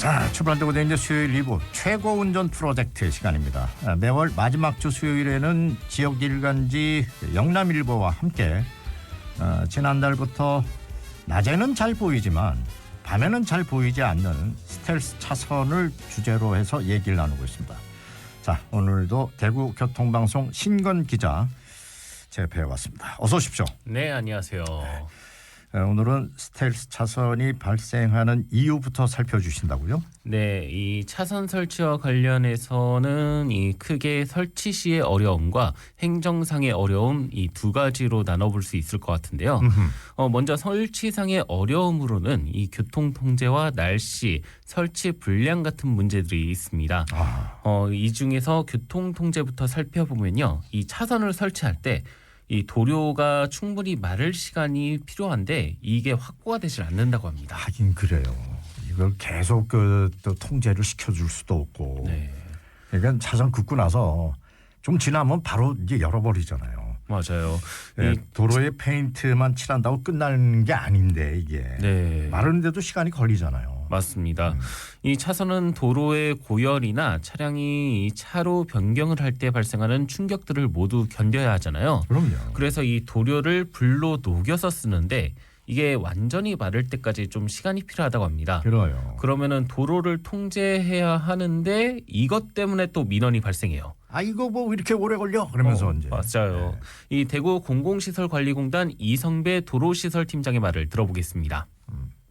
자, 출발되고 있는 수요일 2부 최고 운전 프로젝트 시간입니다. 매월 마지막 주 수요일에는 지역 일간지 영남일보와 함께 지난달부터 낮에는 잘 보이지만 밤에는 잘 보이지 않는 스텔스 차선을 주제로 해서 얘기를 나누고 있습니다. 자, 오늘도 대구교통방송 신건 기자 제 옆에 왔습니다. 어서 오십시오. 네, 안녕하세요. 오늘은 스텔스 차선이 발생하는 이유부터 살펴주신다고요? 네, 이 차선 설치와 관련해서는 이 크게 설치 시의 어려움과 행정상의 어려움 이 두 가지로 나눠볼 수 있을 것 같은데요. 먼저 설치상의 어려움으로는 이 교통 통제와 날씨, 설치 불량 같은 문제들이 있습니다. 이 중에서 교통 통제부터 살펴보면요, 이 차선을 설치할 때 이 도료가 충분히 마를 시간이 필요한데 이게 확보가 되질 않는다고 합니다. 하긴 그래요. 이걸 계속 또 통제를 시켜줄 수도 없고. 네. 그러니까 차선 긋고 나서 좀 지나면 바로 이제 열어버리잖아요. 맞아요. 네, 도로에 페인트만 칠한다고 끝나는 게 아닌데 이게 네. 마르는데도 시간이 걸리잖아요. 맞습니다. 이 차선은 도로의 고열이나 차량이 이 차로 변경을 할 때 발생하는 충격들을 모두 견뎌야 하잖아요. 그럼요. 그래서 이 도료를 불로 녹여서 쓰는데 이게 완전히 마를 때까지 좀 시간이 필요하다고 합니다. 그래요. 그러면은 도로를 통제해야 하는데 이것 때문에 또 민원이 발생해요. 아, 이거 뭐 이렇게 오래 걸려? 그러면서 이제. 맞아요. 네. 이 대구 공공시설관리공단 이성배 도로시설팀장의 말을 들어보겠습니다.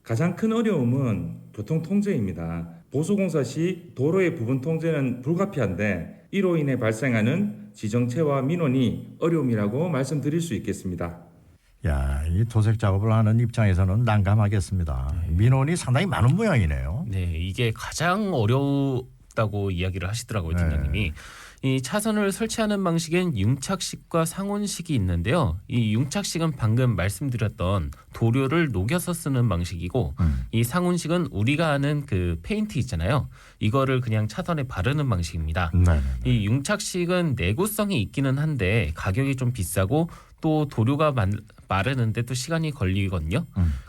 가장 큰 어려움은 교통 통제입니다. 보수공사 시 도로의 부분 통제는 불가피한데 이로 인해 발생하는 지정체와 민원이 어려움이라고 말씀드릴 수 있겠습니다. 야, 이 도색 작업을 하는 입장에서는 난감하겠습니다. 민원이 상당히 많은 모양이네요. 네, 이게 가장 어렵다고 이야기를 하시더라고요, 팀장님이. 이 차선을 설치하는 방식엔 융착식과 상온식이 있는데요. 이 융착식은 방금 말씀드렸던 도료를 녹여서 쓰는 방식이고 이 상온식은 우리가 아는 그 페인트 있잖아요. 이거를 그냥 차선에 바르는 방식입니다. 네네. 이 융착식은 내구성이 있기는 한데 가격이 좀 비싸고 또 도료가 마르는데 또 시간이 걸리거든요.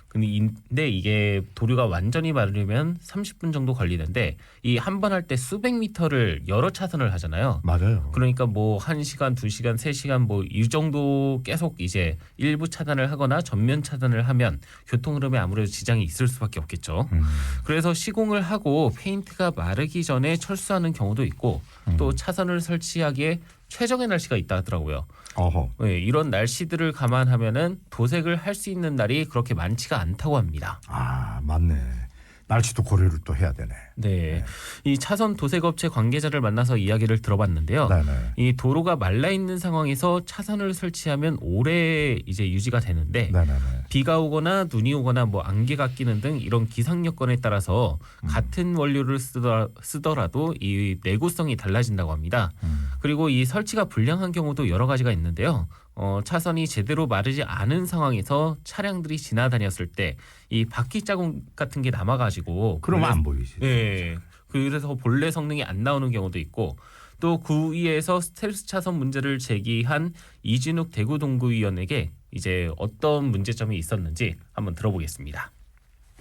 근데 이게 도료가 완전히 마르려면 30분 정도 걸리는데 이 한 번 할 때 수백 미터를 여러 차선을 하잖아요. 맞아요. 그러니까 뭐 1시간, 2시간, 3시간 뭐 이 정도 계속 이제 일부 차단을 하거나 전면 차단을 하면 교통 흐름에 아무래도 지장이 있을 수밖에 없겠죠. 그래서 시공을 하고 페인트가 마르기 전에 철수하는 경우도 있고 또 차선을 설치하기에 최적의 날씨가 있다 하더라고요. 어허. 네, 이런 날씨들을 감안하면은 도색을 할 수 있는 날이 그렇게 많지가 않다고 합니다. 아, 맞네. 날씨도 고려를 또 해야 되네. 네, 이 차선 도색업체 관계자를 만나서 이야기를 들어봤는데요. 네네. 이 도로가 말라 있는 상황에서 차선을 설치하면 오래 이제 유지가 되는데 네네네. 비가 오거나 눈이 오거나 뭐 안개가 끼는 등 이런 기상 여건에 따라서 같은 원료를 쓰더라도 이 내구성이 달라진다고 합니다. 그리고 이 설치가 불량한 경우도 여러 가지가 있는데요. 차선이 제대로 마르지 않은 상황에서 차량들이 지나다녔을 때 이 바퀴 자국 같은 게 남아가지고 그러면 안 보이지. 네, 그래서 본래 성능이 안 나오는 경우도 있고 또 그 위에서 스텔스 차선 문제를 제기한 이진욱 대구동구위원에게 이제 어떤 문제점이 있었는지 한번 들어보겠습니다.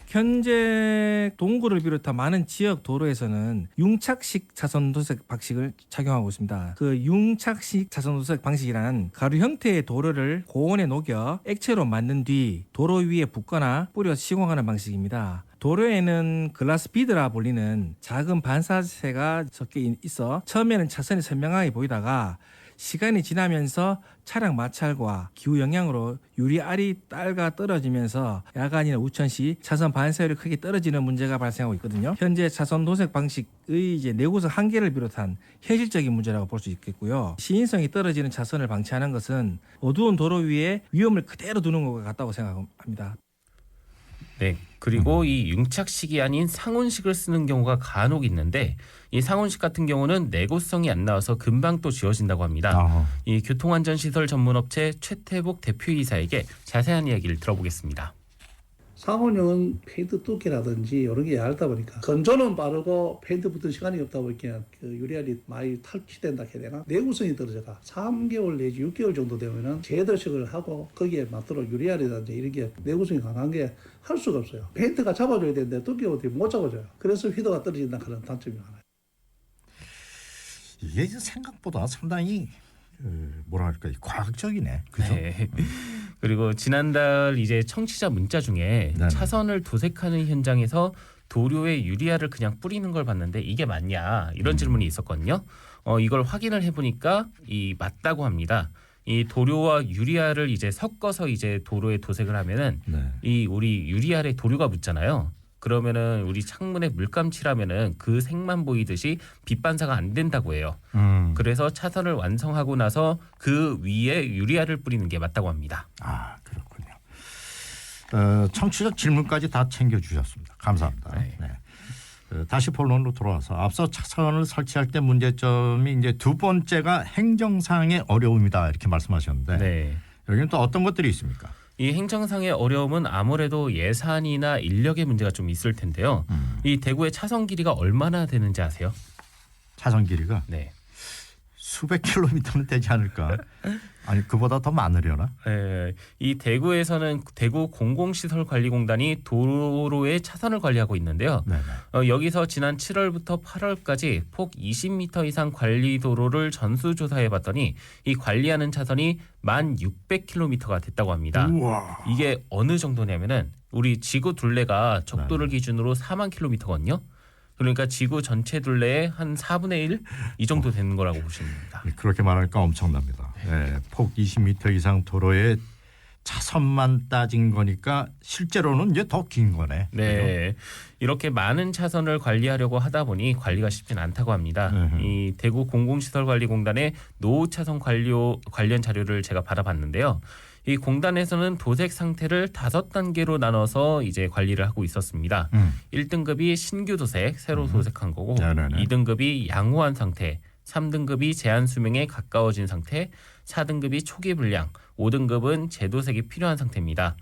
현재 동구를 비롯한 많은 지역 도로에서는 융착식 차선 도색 방식을 착용하고 있습니다. 그 융착식 차선 도색 방식이란 가루 형태의 도료를 고온에 녹여 액체로 만든 뒤 도로 위에 붓거나 뿌려 시공하는 방식입니다. 도로에는 글라스 비드라 불리는 작은 반사체가 섞여 있어 처음에는 차선이 선명하게 보이다가 시간이 지나면서 차량 마찰과 기후 영향으로 유리알이 딸가 떨어지면서 야간이나 우천 시 차선 반사율이 크게 떨어지는 문제가 발생하고 있거든요. 현재 차선 도색 방식의 이제 내구성 한계를 비롯한 현실적인 문제라고 볼 수 있겠고요. 시인성이 떨어지는 차선을 방치하는 것은 어두운 도로 위에 위험을 그대로 두는 것과 같다고 생각합니다. 네. 그리고 이 융착식이 아닌 상온식을 쓰는 경우가 간혹 있는데 이 상온식 같은 경우는 내구성이 안 나와서 금방 또 지워진다고 합니다. 이 교통안전시설 전문업체 최태복 대표이사에게 자세한 이야기를 들어보겠습니다. 상온형은 페인트 두께라든지 이런 게 얇다 보니까 건조는 빠르고 페인트 붙을 시간이 없다 보니까 그 유리알이 많이 탈취된다 해야 되나? 내구성이 떨어져가 3개월 내지 6개월 정도 되면은 재도식을 하고 거기에 맞도록 유리알이라든지 이런 게 내구성이 강한 게 할 수가 없어요. 페인트가 잡아줘야 되는데 두께가 못 잡아줘요. 그래서 휘도가 떨어진다 그런 단점이 많아요. 이게 생각보다 상당히 뭐랄까 과학적이네. 그죠? 네. 그리고 지난달 이제 청취자 문자 중에 네네. 차선을 도색하는 현장에서 도료에 유리알을 그냥 뿌리는 걸 봤는데 이게 맞냐 이런 질문이 있었거든요. 이걸 확인을 해보니까 이 맞다고 합니다. 이 도료와 유리알을 이제 섞어서 이제 도로에 도색을 하면은 네. 이 우리 유리알에 도료가 묻잖아요. 그러면은 우리 창문에 물감 칠하면은 그 색만 보이듯이 빛 반사가 안 된다고 해요. 그래서 차선을 완성하고 나서 그 위에 유리알을 뿌리는 게 맞다고 합니다. 아 그렇군요. 청취자 질문까지 다 챙겨주셨습니다. 감사합니다. 네. 네. 다시 본론으로 돌아와서 앞서 차선을 설치할 때 문제점이 이제 두 번째가 행정상의 어려움이다 이렇게 말씀하셨는데 네. 여기는 또 어떤 것들이 있습니까? 이 행정상의 어려움은 아무래도 예산이나 인력의 문제가 좀 있을 텐데요. 이 대구의 차선 길이가 얼마나 되는지 아세요? 차선 길이가 네. 수백 킬로미터는 되지 않을까? 아니 그보다 더 많으려나? 이 대구에서는 대구 공공시설관리공단이 도로의 차선을 관리하고 있는데요. 네네. 여기서 지난 7월부터 8월까지 폭 20m 이상 관리 도로를 전수조사해봤더니 이 관리하는 차선이 1,600km가 됐다고 합니다. 우와. 이게 어느 정도냐면은 우리 지구 둘레가 적도를 기준으로 4만 킬로미터거든요. 그러니까 지구 전체 둘레의 한 4분의 1 이 정도 되는 거라고 보시면 됩니다. 그렇게 말하니까 엄청납니다. 네, 폭 20m 이상 도로에 차선만 따진 거니까 실제로는 이제 더 긴 거네. 네, 이렇게 많은 차선을 관리하려고 하다 보니 관리가 쉽진 않다고 합니다. 이 대구 공공시설관리공단의 노후 차선 관련 자료를 제가 받아봤는데요. 이 공단에서는 도색 상태를 5단계로 나눠서 이제 관리를 하고 있었습니다. 1등급이 신규 도색, 새로 도색한 거고, 네네네. 2등급이 양호한 상태, 3등급이 제한 수명에 가까워진 상태, 4등급이 초기 불량, 5등급은 재도색이 필요한 상태입니다.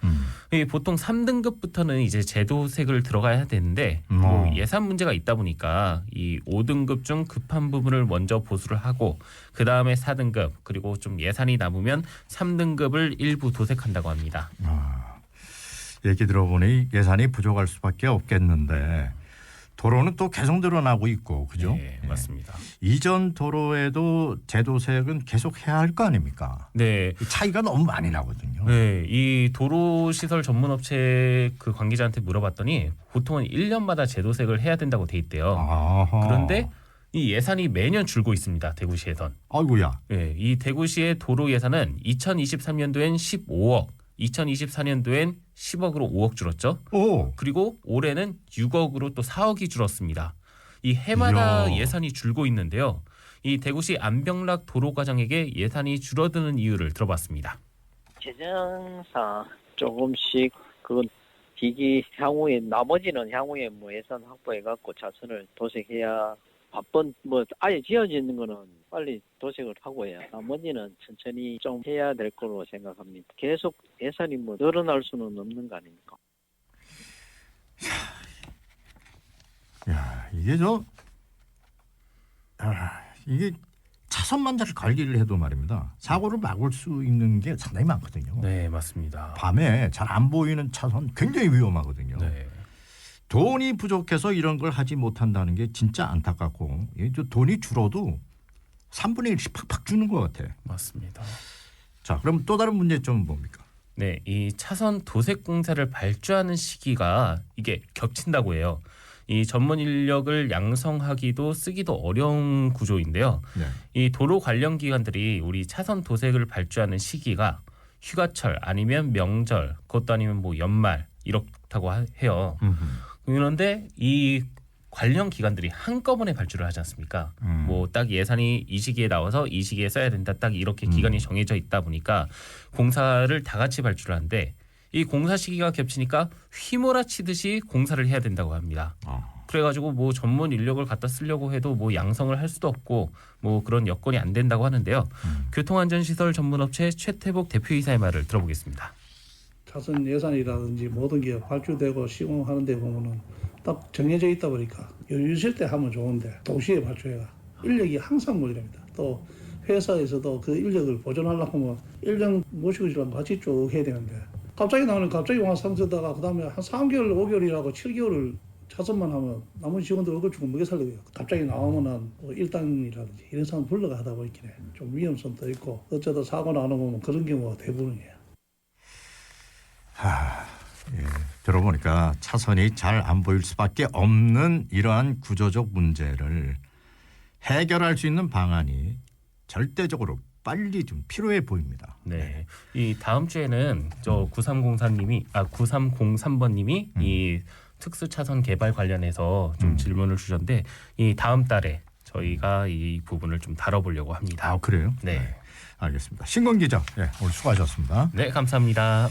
이 보통 3등급부터는 이제 재도색을 들어가야 되는데 뭐 예산 문제가 있다 보니까 이 5등급 중 급한 부분을 먼저 보수를 하고 그 다음에 4등급 그리고 좀 예산이 남으면 3등급을 일부 도색한다고 합니다. 얘기 들어보니 예산이 부족할 수밖에 없겠는데 도로는 또 계속 늘어나고 있고 그죠? 네, 맞습니다. 이전 도로에도 재도색은 계속 해야 할 거 아닙니까? 네. 차이가 너무 많이 나거든요. 네, 이 도로시설 전문업체 그 관계자한테 물어봤더니 보통은 1년마다 재도색을 해야 된다고 돼 있대요. 아하. 그런데 이 예산이 매년 줄고 있습니다. 대구시에선. 아이고야. 네, 이 대구시의 도로 예산은 2023년도엔 15억, 2024년도엔 10억으로 5억 줄었죠. 오. 그리고 올해는 6억으로 또 4억이 줄었습니다. 이 해마다 이야. 예산이 줄고 있는데요. 이 대구시 안병락 도로과장에게 예산이 줄어드는 이유를 들어봤습니다. 재정상 조금씩 그 기기 향후에 나머지는 향후에 뭐 예산 확보해 갖고 차선을 도색해야 바쁜 뭐 아예 지어지는 거는 빨리 도색을 하고 해야 나머지는 천천히 좀 해야 될 거로 생각합니다. 계속 예산이 뭐 늘어날 수는 없는 거 아닙니까? 야, 이게 차선만 잘 관리를 해도 말입니다. 사고를 막을 수 있는 게 상당히 많거든요. 네, 맞습니다. 밤에 잘 안 보이는 차선 굉장히 위험하거든요. 네. 돈이 부족해서 이런 걸 하지 못한다는 게 진짜 안타깝고 돈이 줄어도 3분의 1씩 팍팍 주는 것 같아. 맞습니다. 자, 그럼 또 다른 문제점은 뭡니까? 네, 이 차선 도색 공사를 발주하는 시기가 이게 겹친다고 해요. 이 전문 인력을 양성하기도 쓰기도 어려운 구조인데요. 네. 이 도로 관련 기관들이 우리 차선 도색을 발주하는 시기가 휴가철 아니면 명절, 그것도 아니면 뭐 연말 이렇다고 해요. 그런데 이 관련 기관들이 한꺼번에 발주를 하지 않습니까? 뭐 딱 예산이 이 시기에 나와서 이 시기에 써야 된다. 딱 이렇게 기간이 정해져 있다 보니까 공사를 다 같이 발주를 하는데 이 공사 시기가 겹치니까 휘몰아치듯이 공사를 해야 된다고 합니다. 그래가지고 뭐 전문 인력을 갖다 쓰려고 해도 뭐 양성을 할 수도 없고 뭐 그런 여건이 안 된다고 하는데요. 교통안전시설 전문업체 최태복 대표이사의 말을 들어보겠습니다. 차선 예산이라든지 모든 게 발주되고 시공하는 데 보면은 딱 정해져 있다 보니까 여유 있을 때 하면 좋은데 도시에 발주해가 인력이 항상 모자랍니다. 또 회사에서도 그 인력을 보존하려고 하면 인력 모시고 지랑 같이 쭉 해야 되는데 갑자기 나오는 갑자기 와서 상세다가 그다음에 한 3개월, 5개월이라고 7개월을 차선만 하면 나머지 직원들 얼굴 주고 먹여 살려야 돼요. 갑자기 나오면은 뭐 일당이라든지 이런 사람 불러가 하다 보니까 좀 위험성도 있고 어쩌다 사고 나는 보면 그런 경우가 대부분이에요. 예, 들어보니까 차선이 잘 안 보일 수밖에 없는 이러한 구조적 문제를 해결할 수 있는 방안이 절대적으로 빨리 좀 필요해 보입니다. 네. 이 다음 주에는 저 9303번님이 이 특수 차선 개발 관련해서 좀 질문을 주셨는데 이 다음 달에 저희가 이 부분을 좀 다뤄보려고 합니다. 아, 그래요? 네. 알겠습니다. 신건 기자, 예, 오늘 수고하셨습니다. 네, 감사합니다.